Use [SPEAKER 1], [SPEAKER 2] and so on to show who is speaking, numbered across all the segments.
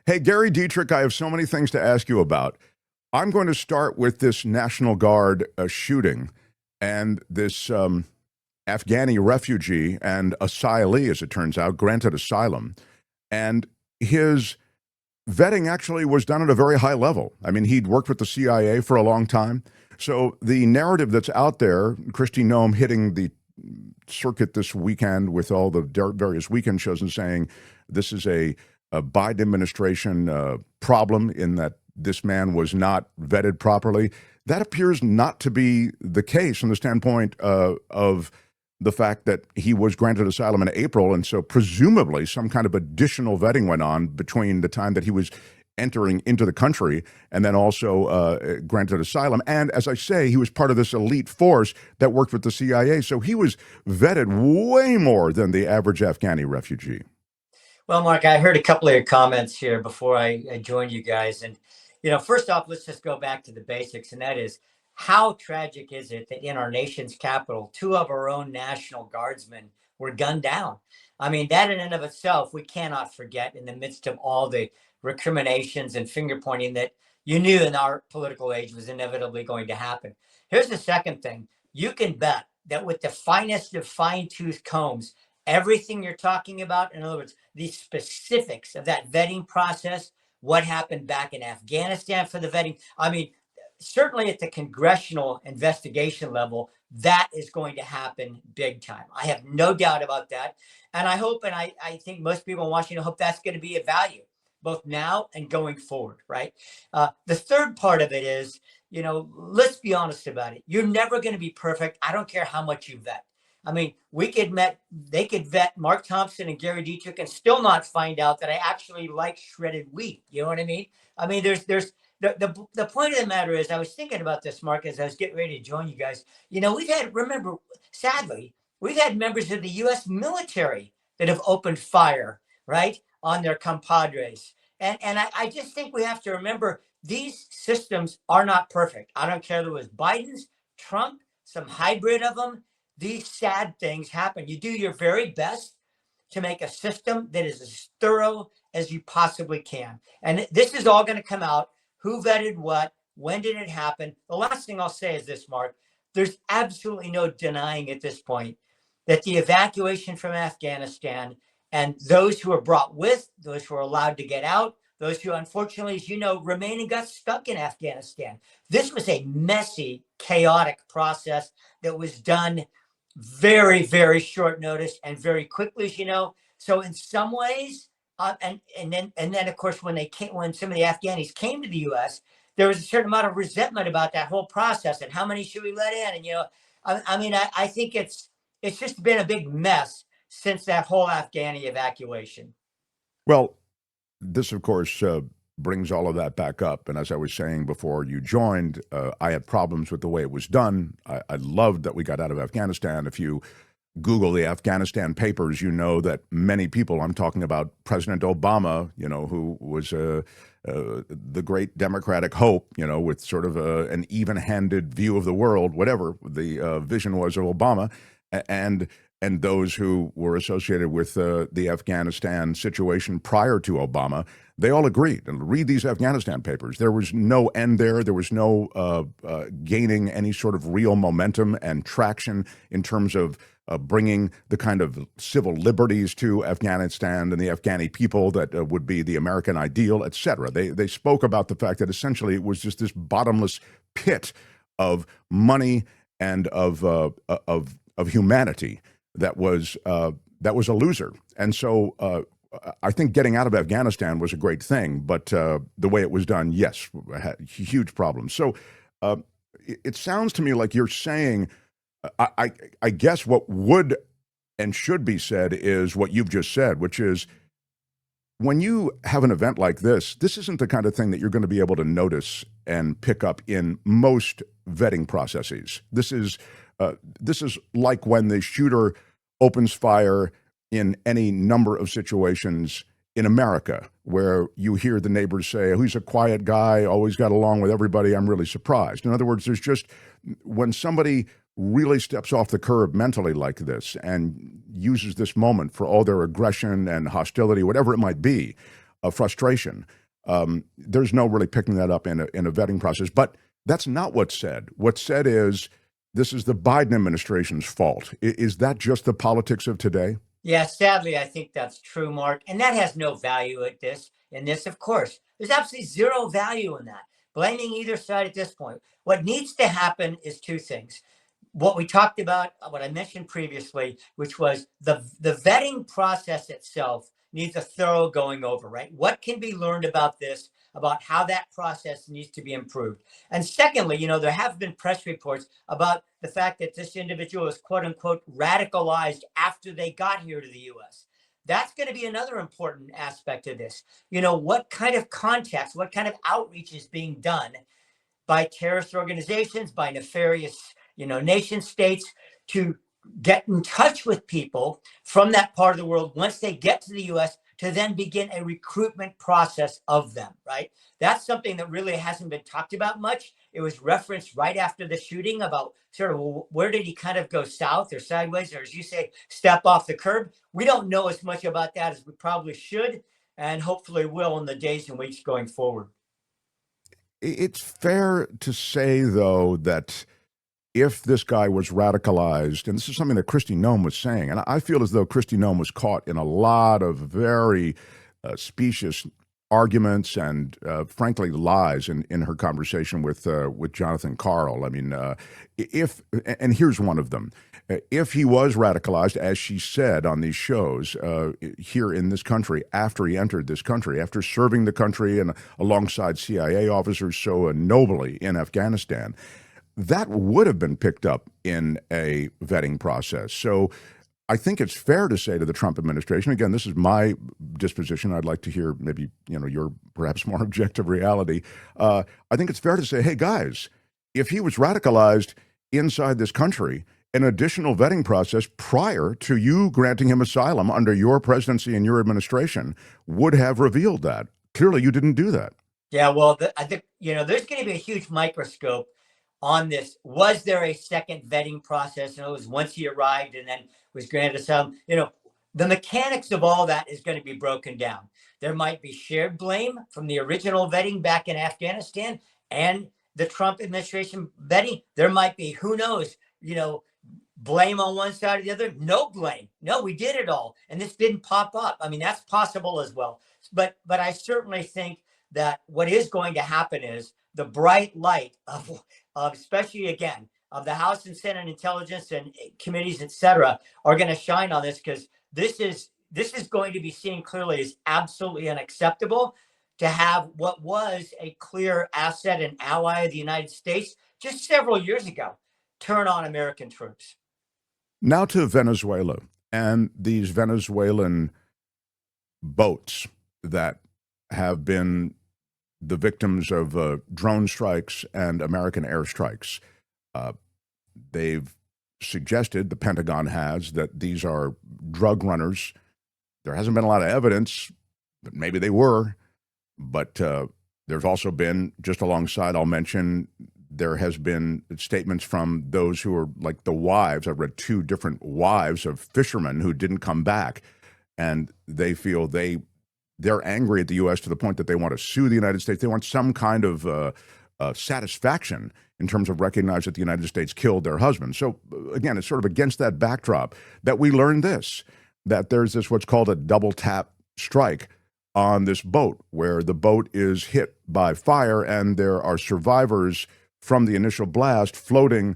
[SPEAKER 1] Hey, Gary Dietrich, I have so many things to ask you about. I'm going to start with this National Guard shooting and this Afghani refugee and asylee, as it turns out, granted asylum. And his vetting actually was done at a very high level. I mean, he'd worked with the CIA for a long time. So the narrative that's out there, Christy Nome hitting the circuit this weekend with all the various weekend shows and saying this is a Biden administration problem in that this man was not vetted properly. That appears not to be the case from the standpoint of the fact that he was granted asylum in April, and so presumably some kind of additional vetting went on between the time that he was entering into the country and then also granted asylum. And as I say, he was part of this elite force that worked with the CIA, so he was vetted way more than the average Afghani refugee.
[SPEAKER 2] Well, Mark, I heard a couple of your comments here before I joined you guys. And, first off, let's just go back to the basics. And that is, how tragic is it that in our nation's capital, two of our own National Guardsmen were gunned down? I mean, that in and of itself, we cannot forget in the midst of all the recriminations and finger pointing that you knew in our political age was inevitably going to happen. Here's the second thing. You can bet that with the finest of fine-tooth combs, everything you're talking about, in other words, the specifics of that vetting process, what happened back in Afghanistan for the vetting. I mean, certainly at the congressional investigation level, that is going to happen big time. I have no doubt about that. And I hope, and I think most people in Washington hope that's going to be of value, both now and going forward, right? The third part of it is, let's be honest about it. You're never going to be perfect. I don't care how much you vet. I mean, they could vet Mark Thompson and Gary Dietrich and still not find out that I actually like shredded wheat. You know what I mean? I mean, there's the point of the matter is, I was thinking about this, Mark, as I was getting ready to join you guys. Sadly, we've had members of the U.S. military that have opened fire, right, on their compadres. And I just think we have to remember these systems are not perfect. I don't care if it was Biden's, Trump, some hybrid of them. These sad things happen. You do your very best to make a system that is as thorough as you possibly can. And this is all going to come out. Who vetted what? When did it happen? The last thing I'll say is this, Mark. There's absolutely no denying at this point that the evacuation from Afghanistan and those who were brought with, those who were allowed to get out, those who unfortunately, as you know, remain and got stuck in Afghanistan. This was a messy, chaotic process that was done very, very short notice and very quickly, as you know. So in some ways, and then of course when some of the Afghanis came to the U.S., there was a certain amount of resentment about that whole process and how many should we let in. And I think it's just been a big mess since that whole Afghani evacuation.
[SPEAKER 1] Well, this, of course, brings all of that back up. And as I was saying before you joined, I had problems with the way it was done. I loved that we got out of Afghanistan. If you Google the Afghanistan papers, you know that many people, I'm talking about President Obama, who was the great Democratic hope, with sort of an even-handed view of the world, whatever the vision was of Obama, and those who were associated with the Afghanistan situation prior to Obama, they all agreed. And read these Afghanistan papers. There was no end there. There was no gaining any sort of real momentum and traction in terms of bringing the kind of civil liberties to Afghanistan and the Afghani people that would be the American ideal, et cetera. They spoke about the fact that essentially it was just this bottomless pit of money and of humanity that was a loser. And so I think getting out of Afghanistan was a great thing, but the way it was done, yes, had huge problems. So it sounds to me like you're saying, I guess what would and should be said is what you've just said, which is when you have an event like this isn't the kind of thing that you're going to be able to notice and pick up in most vetting processes. This is like when the shooter opens fire in any number of situations in America where you hear the neighbors say, oh, he's a quiet guy, always got along with everybody, I'm really surprised. In other words, there's just, when somebody really steps off the curb mentally like this and uses this moment for all their aggression and hostility, whatever it might be, frustration. There's no really picking that up in a vetting process. But that's not what's said. What's said is this is the Biden administration's fault. Is that just the politics of today?
[SPEAKER 2] Yeah, sadly, I think that's true, Mark. And that has no value at this. In this, of course, there's absolutely zero value in that. Blaming either side at this point. What needs to happen is two things. What we talked about, what I mentioned previously, which was the vetting process itself needs a thorough going over, right? What can be learned about this, about how that process needs to be improved? And secondly, there have been press reports about the fact that this individual is quote unquote radicalized after they got here to the US. That's going to be another important aspect of this. What kind of context, what kind of outreach is being done by terrorist organizations, by nefarious, nation states to get in touch with people from that part of the world once they get to the US to then begin a recruitment process of them, right? That's something that really hasn't been talked about much. It was referenced right after the shooting about sort of, well, where did he kind of go south or sideways, or as you say, step off the curb? We don't know as much about that as we probably should, and hopefully will in the days and weeks going forward.
[SPEAKER 1] It's fair to say, though, that if this guy was radicalized, and this is something that Kristi Noem was saying, and I feel as though Kristi Noem was caught in a lot of very specious arguments and, frankly, lies in her conversation with Jonathan Karl. I mean, and here's one of them. If he was radicalized, as she said on these shows here in this country, after he entered this country, after serving the country and alongside CIA officers so nobly in Afghanistan, that would have been picked up in a vetting process. So I think it's fair to say to the Trump administration, again, this is my disposition. I'd like to hear maybe, your perhaps more objective reality. I think it's fair to say, hey, guys, if he was radicalized inside this country, an additional vetting process prior to you granting him asylum under your presidency and your administration would have revealed that. Clearly, you didn't do that.
[SPEAKER 2] Yeah, well, I think, there's going to be a huge microscope on this. Was there a second vetting process? And it was once he arrived and then was granted asylum. The mechanics of all that is going to be broken down. There might be shared blame from the original vetting back in Afghanistan and the Trump administration vetting. There might be, who knows, blame on one side or the other. No blame. No, we did it all. And this didn't pop up. I mean, that's possible as well. But I certainly think that what is going to happen is the bright light of especially, again, of the House and Senate Intelligence and committees, et cetera, are going to shine on this, because this is going to be seen clearly as absolutely unacceptable to have what was a clear asset and ally of the United States just several years ago turn on American troops.
[SPEAKER 1] Now to Venezuela and these Venezuelan boats that have been the victims of drone strikes and American airstrikes. They've suggested, the Pentagon has, that these are drug runners. There hasn't been a lot of evidence, but maybe they were. But there's also been, just alongside, I'll mention, there has been statements from those who are like the wives. I've read 2 different wives of fishermen who didn't come back, and they feel they're angry at the U.S. to the point that they want to sue the United States. They want some kind of satisfaction in terms of recognizing that the United States killed their husband. So again, it's sort of against that backdrop that we learned this, that there's this what's called a double tap strike on this boat, where the boat is hit by fire and there are survivors from the initial blast floating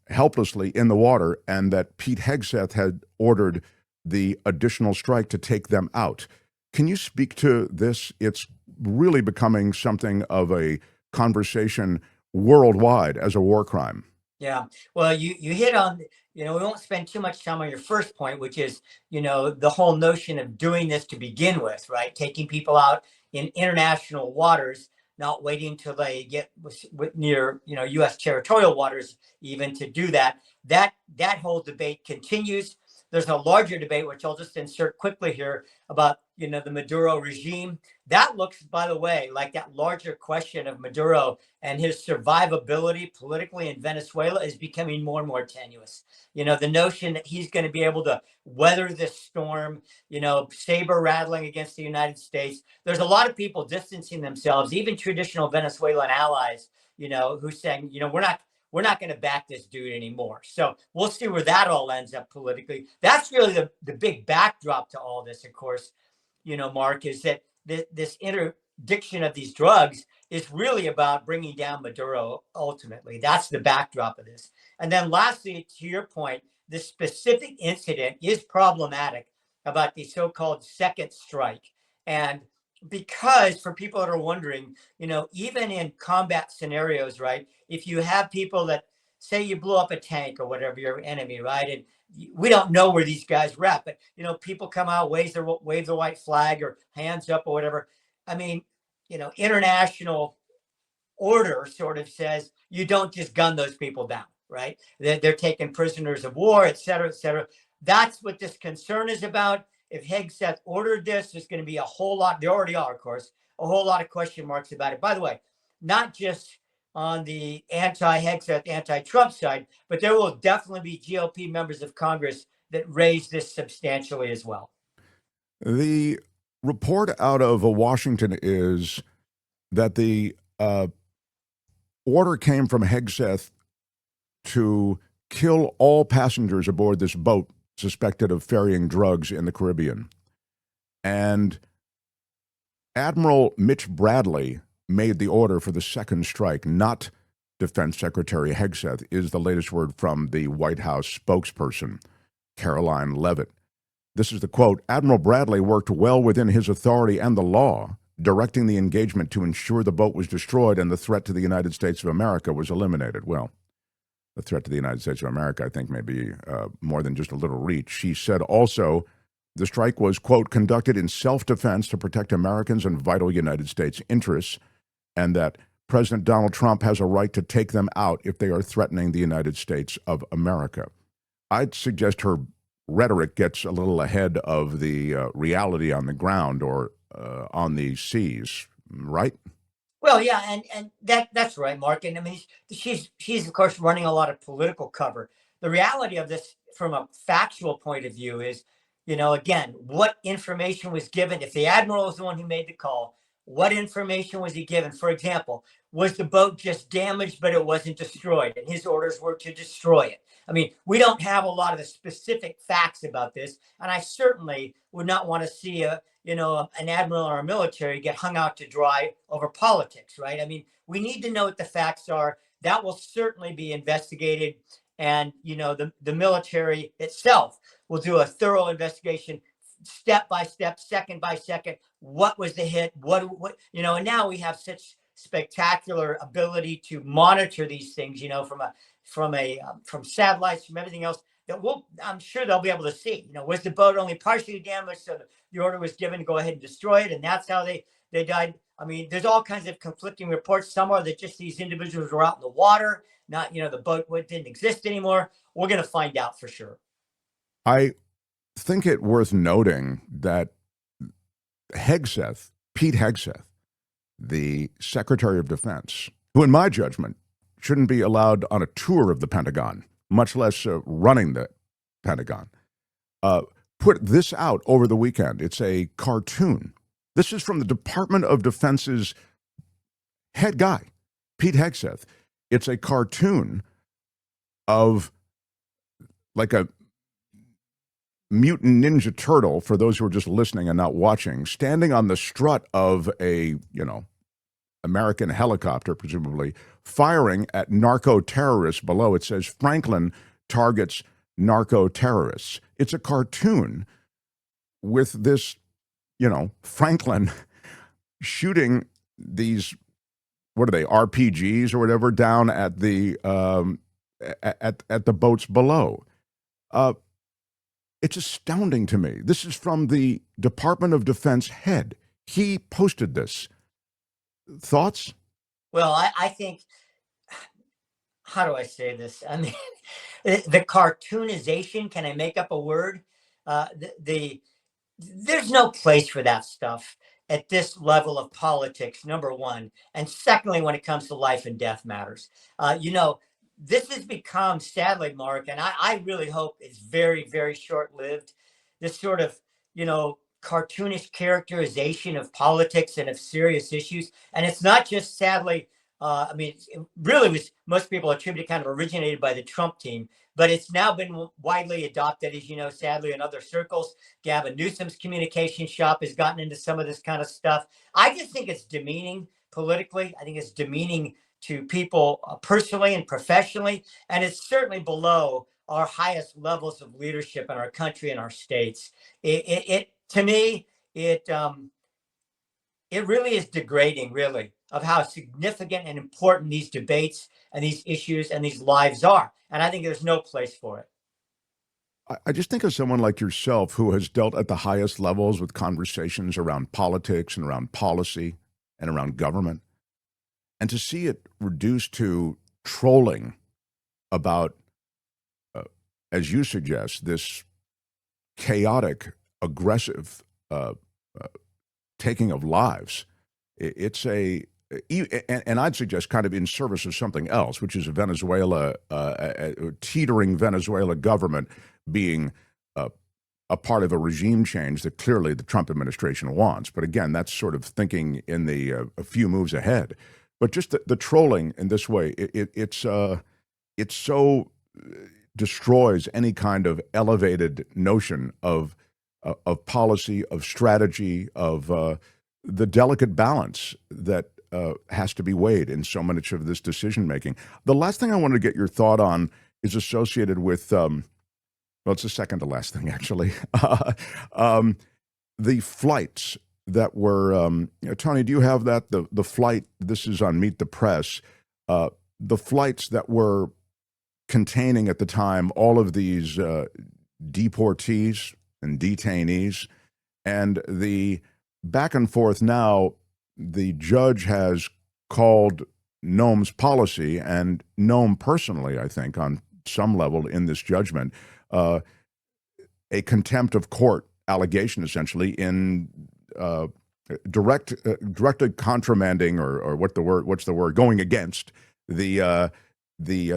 [SPEAKER 1] helplessly in the water, and that Pete Hegseth had ordered the additional strike to take them out. Can you speak to this? It's really becoming something of a conversation worldwide as a war crime.
[SPEAKER 2] Yeah. Well, you hit on, we won't spend too much time on your first point, which is, the whole notion of doing this to begin with, right? Taking people out in international waters, not waiting till they get near, U.S. territorial waters even to do that. That whole debate continues. There's a larger debate, which I'll just insert quickly here, about the Maduro regime. That looks, by the way, like that larger question of Maduro and his survivability politically in Venezuela is becoming more and more tenuous. The notion that he's going to be able to weather this storm, saber rattling against the United States. There's a lot of people distancing themselves, even traditional Venezuelan allies, who's saying, we're not going to back this dude anymore. So we'll see where that all ends up politically. That's really the big backdrop to all this, of course, Mark, is that this interdiction of these drugs is really about bringing down Maduro ultimately. That's the backdrop of this. And then lastly, to your point, this specific incident is problematic about the so-called second strike. And because for people that are wondering, even in combat scenarios, right, if you have people that say you blew up a tank or whatever, your enemy, right, and we don't know where these guys were at, but people come out, wave the white flag or hands up or whatever. I mean, international order sort of says you don't just gun those people down, right? They're taking prisoners of war, et cetera, et cetera. That's what this concern is about. If Hegseth ordered this, there's going to be a whole lot. There already are, of course, a whole lot of question marks about it. By the way, not just on the anti-Hegseth, anti-Trump side, but there will definitely be GOP members of Congress that raise this substantially as well.
[SPEAKER 1] The report out of Washington is that the order came from Hegseth to kill all passengers aboard this boat suspected of ferrying drugs in the Caribbean. And Admiral Mitch Bradley made the order for the second strike, not Defense Secretary Hegseth, is the latest word from the White House spokesperson, Caroline Leavitt. This is the quote: Admiral Bradley worked well within his authority and the law, directing the engagement to ensure the boat was destroyed and the threat to the United States of America was eliminated. Well, the threat to the United States of America, I think, may be more than just a little reach. She said also the strike was, quote, conducted in self-defense to protect Americans and vital United States interests, and that President Donald Trump has a right to take them out if they are threatening the United States of America. I'd suggest her rhetoric gets a little ahead of the reality on the ground or on the seas, right?
[SPEAKER 2] Well, yeah, and that's right, Mark. And I mean, she's of course running a lot of political cover. The reality of this, from a factual point of view, is, again, what information was given? If the admiral is the one who made the call, what information was he given? For example, was the boat just damaged, but it wasn't destroyed, and his orders were to destroy it? I mean, we don't have a lot of the specific facts about this, and I certainly would not want to see an admiral or a military get hung out to dry over politics, right? I mean, we need to know what the facts are. That will certainly be investigated, and the military itself will do a thorough investigation, step by step, second by second. What was the hit? What and now we have such spectacular ability to monitor these things, from satellites, from everything else, that I'm sure they'll be able to see, was the boat only partially damaged, so the order was given to go ahead and destroy it, and that's how they died. I mean, there's all kinds of conflicting reports. Some are that just these individuals were out in the water, not, the boat didn't exist anymore. We're going to find out for sure.
[SPEAKER 1] I think it worth noting that Pete Hegseth, the Secretary of Defense, who in my judgment shouldn't be allowed on a tour of the Pentagon, much less running the Pentagon, put this out over the weekend. It's a cartoon. This is from the Department of Defense's head guy, Pete Hegseth. It's a cartoon of like a mutant ninja turtle, for those who are just listening and not watching, standing on the strut of a, American helicopter, presumably, firing at narco-terrorists below. It says Franklin targets narco-terrorists. It's a cartoon with this, Franklin shooting these, what are they, RPGs or whatever, down at the at the boats below. It's astounding to me. This is from the Department of Defense head. He posted this. Thoughts?
[SPEAKER 2] Well, I think how do I say this? I mean, the cartoonization. Can I make up a word? The there's no place for that stuff at this level of politics, number one. And secondly, when it comes to life and death matters, this has become, sadly, Mark, and I really hope it's very, very short lived. This sort of, cartoonish characterization of politics and of serious issues. And it's not just, sadly, it really was, most people attribute it kind of originated by the Trump team, but it's now been widely adopted, as you know, sadly, in other circles. Gavin Newsom's communication shop has gotten into some of this kind of stuff. I just think it's demeaning politically. I think it's demeaning to people personally and professionally. And it's certainly below our highest levels of leadership in our country and our states. To me, it really is degrading, really, of how significant and important these debates and these issues and these lives are. And I think there's no place for it.
[SPEAKER 1] I just think of someone like yourself who has dealt at the highest levels with conversations around politics and around policy and around government. And to see it reduced to trolling about, as you suggest, this chaotic, aggressive taking of lives, it's and I'd suggest kind of in service of something else, which is a Venezuela, a teetering Venezuela government being a part of a regime change that clearly the Trump administration wants. But again, that's sort of thinking in the a few moves ahead. But just the trolling in this way, it so destroys any kind of elevated notion of policy, of strategy, of the delicate balance that has to be weighed in so much of this decision making. The last thing I wanted to get your thought on is associated with, well, it's the second to last thing, actually. The flights that were, Tony, do you have that? The flight, this is on Meet the Press, the flights that were containing at the time all of these deportees and detainees, and the back and forth now, the judge has called Noam's policy, and Noam personally, I think, on some level in this judgment, a contempt of court allegation, essentially, in directly contramanding or what's the word, going against the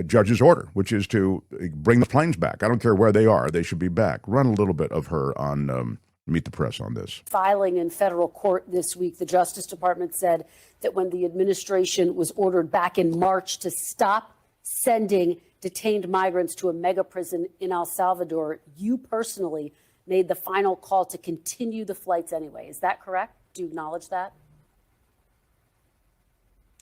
[SPEAKER 1] judge's order, which is to bring the planes back. I don't care where they are; they should be back. Run a little bit of her on Meet the Press on this.
[SPEAKER 3] Filing in federal court this week, the Justice Department said that when the administration was ordered back in March to stop sending detained migrants to a mega prison in El Salvador, you personally made the final call to continue the flights anyway. Is that correct? Do you acknowledge that?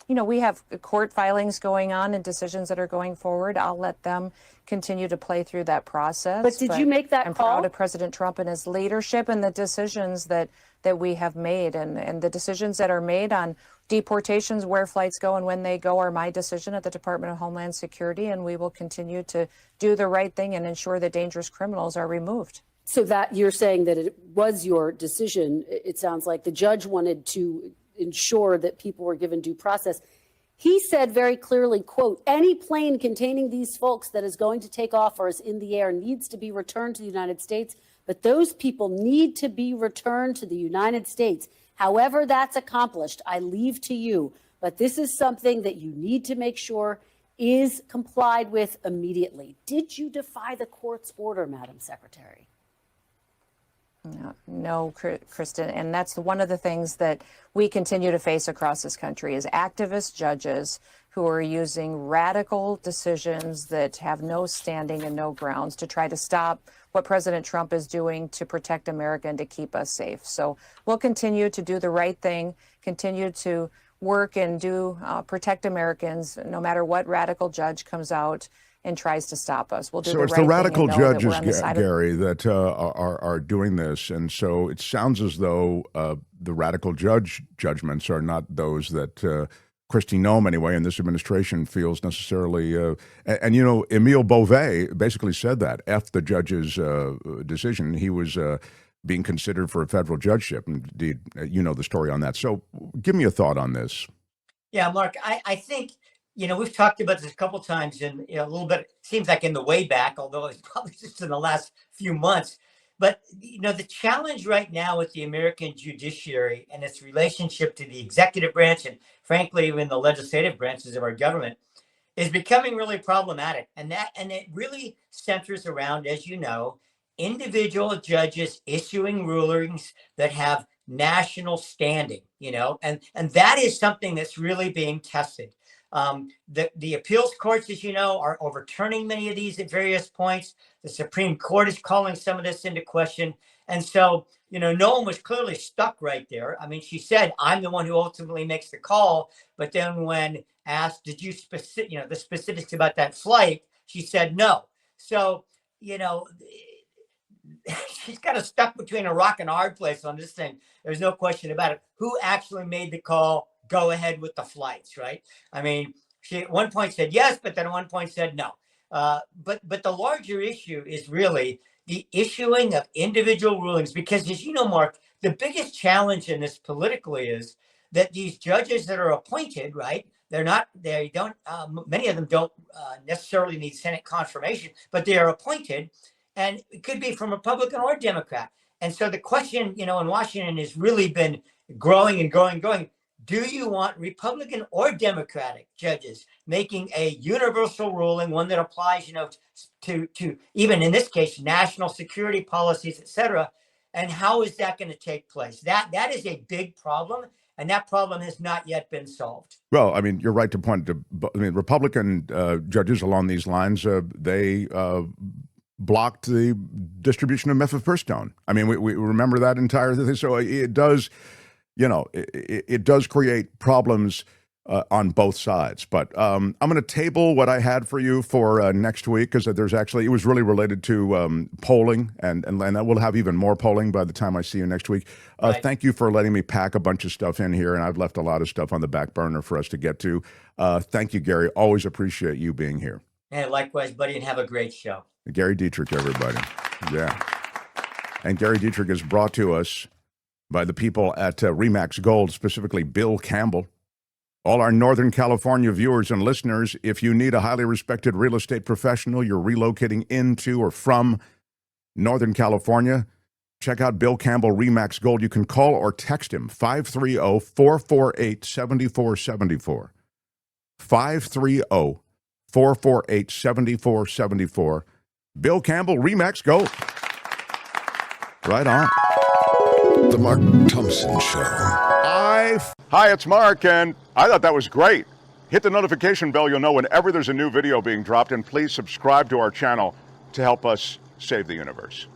[SPEAKER 4] We have court filings going on and decisions that are going forward. I'll let them continue to play through that process.
[SPEAKER 3] But did you make that
[SPEAKER 4] I'm
[SPEAKER 3] call?
[SPEAKER 4] proud of President Trump and his leadership and the decisions that we have made. And the decisions that are made on deportations, where flights go and when they go, are my decision at the Department of Homeland Security. And we will continue to do the right thing and ensure that dangerous criminals are removed.
[SPEAKER 3] So that you're saying that it was your decision. It sounds like the judge wanted to ensure that people were given due process. He said very clearly, quote, any plane containing these folks that is going to take off or is in the air needs to be returned to the United States. But those people need to be returned to the United States. However that's accomplished, I leave to you. But this is something that you need to make sure is complied with immediately. Did you defy the court's order, Madam Secretary?
[SPEAKER 4] No, Kristen, and that's one of the things that we continue to face across this country is activist judges who are using radical decisions that have no standing and no grounds to try to stop what President Trump is doing to protect America and to keep us safe. So we'll continue to do the right thing, continue to work and protect Americans, no matter what radical judge comes out and tries to stop us. We'll do
[SPEAKER 1] so it's the radical judges, Gary, that are doing this, and so it sounds as though the radical judgments are not those that Kristi Noem, anyway, and this administration feels necessarily. And Emile Beauvais basically said that. F the judge's decision. He was being considered for a federal judgeship. Indeed, you know the story on that. So give me a thought on this.
[SPEAKER 2] Yeah, Mark, I think we've talked about this a couple times and a little bit, seems like in the way back, although it's probably just in the last few months. But, the challenge right now with the American judiciary and its relationship to the executive branch and frankly, even the legislative branches of our government is becoming really problematic. And it really centers around, as you know, individual judges issuing rulings that have national standing, and that is something that's really being tested. The appeals courts, as you know, are overturning many of these at various points. The Supreme Court is calling some of this into question. And so, no one was clearly stuck right there. I mean, she said, I'm the one who ultimately makes the call. But then when asked, did you the specifics about that flight, she said no. So, she's kind of stuck between a rock and a hard place on this thing. There's no question about it. Who actually made the call? Go ahead with the flights, right? I mean, she at one point said yes, but then at one point said no. But the larger issue is really the issuing of individual rulings, because as you know, Mark, the biggest challenge in this politically is that these judges that are appointed, right? They don't, many of them don't necessarily need Senate confirmation, but they are appointed, and it could be from Republican or Democrat. And so the question, in Washington has really been growing and growing. Do you want Republican or Democratic judges making a universal ruling, one that applies, to even in this case, national security policies, et cetera? And how is that going to take place? That is a big problem, and that problem has not yet been solved.
[SPEAKER 1] Well, I mean, you're right to point to. I mean, Republican judges along these lines, they blocked the distribution of mifepristone. I mean, we remember that entire thing. So it does. It does create problems on both sides. But I'm going to table what I had for you for next week, because it was really related to polling, and we'll have even more polling by the time I see you next week.
[SPEAKER 2] Right.
[SPEAKER 1] Thank you for letting me pack a bunch of stuff in here, and I've left a lot of stuff on the back burner for us to get to. Thank you, Gary. Always appreciate you being here.
[SPEAKER 2] And likewise, buddy, and have a great show.
[SPEAKER 1] Gary Dietrich, everybody. Yeah. And Gary Dietrich is brought to us by the people at Remax Gold, specifically Bill Campbell. All our Northern California viewers and listeners, if you need a highly respected real estate professional, you're relocating into or from Northern California, check out Bill Campbell Remax Gold. You can call or text him, 530-448-7474. 530-448-7474. Bill Campbell Remax Gold. Right on.
[SPEAKER 5] The Mark Thompson Show.
[SPEAKER 1] Hi, it's Mark, and I thought that was great. Hit the notification bell. You'll know whenever there's a new video being dropped, and please subscribe to our channel to help us save the universe.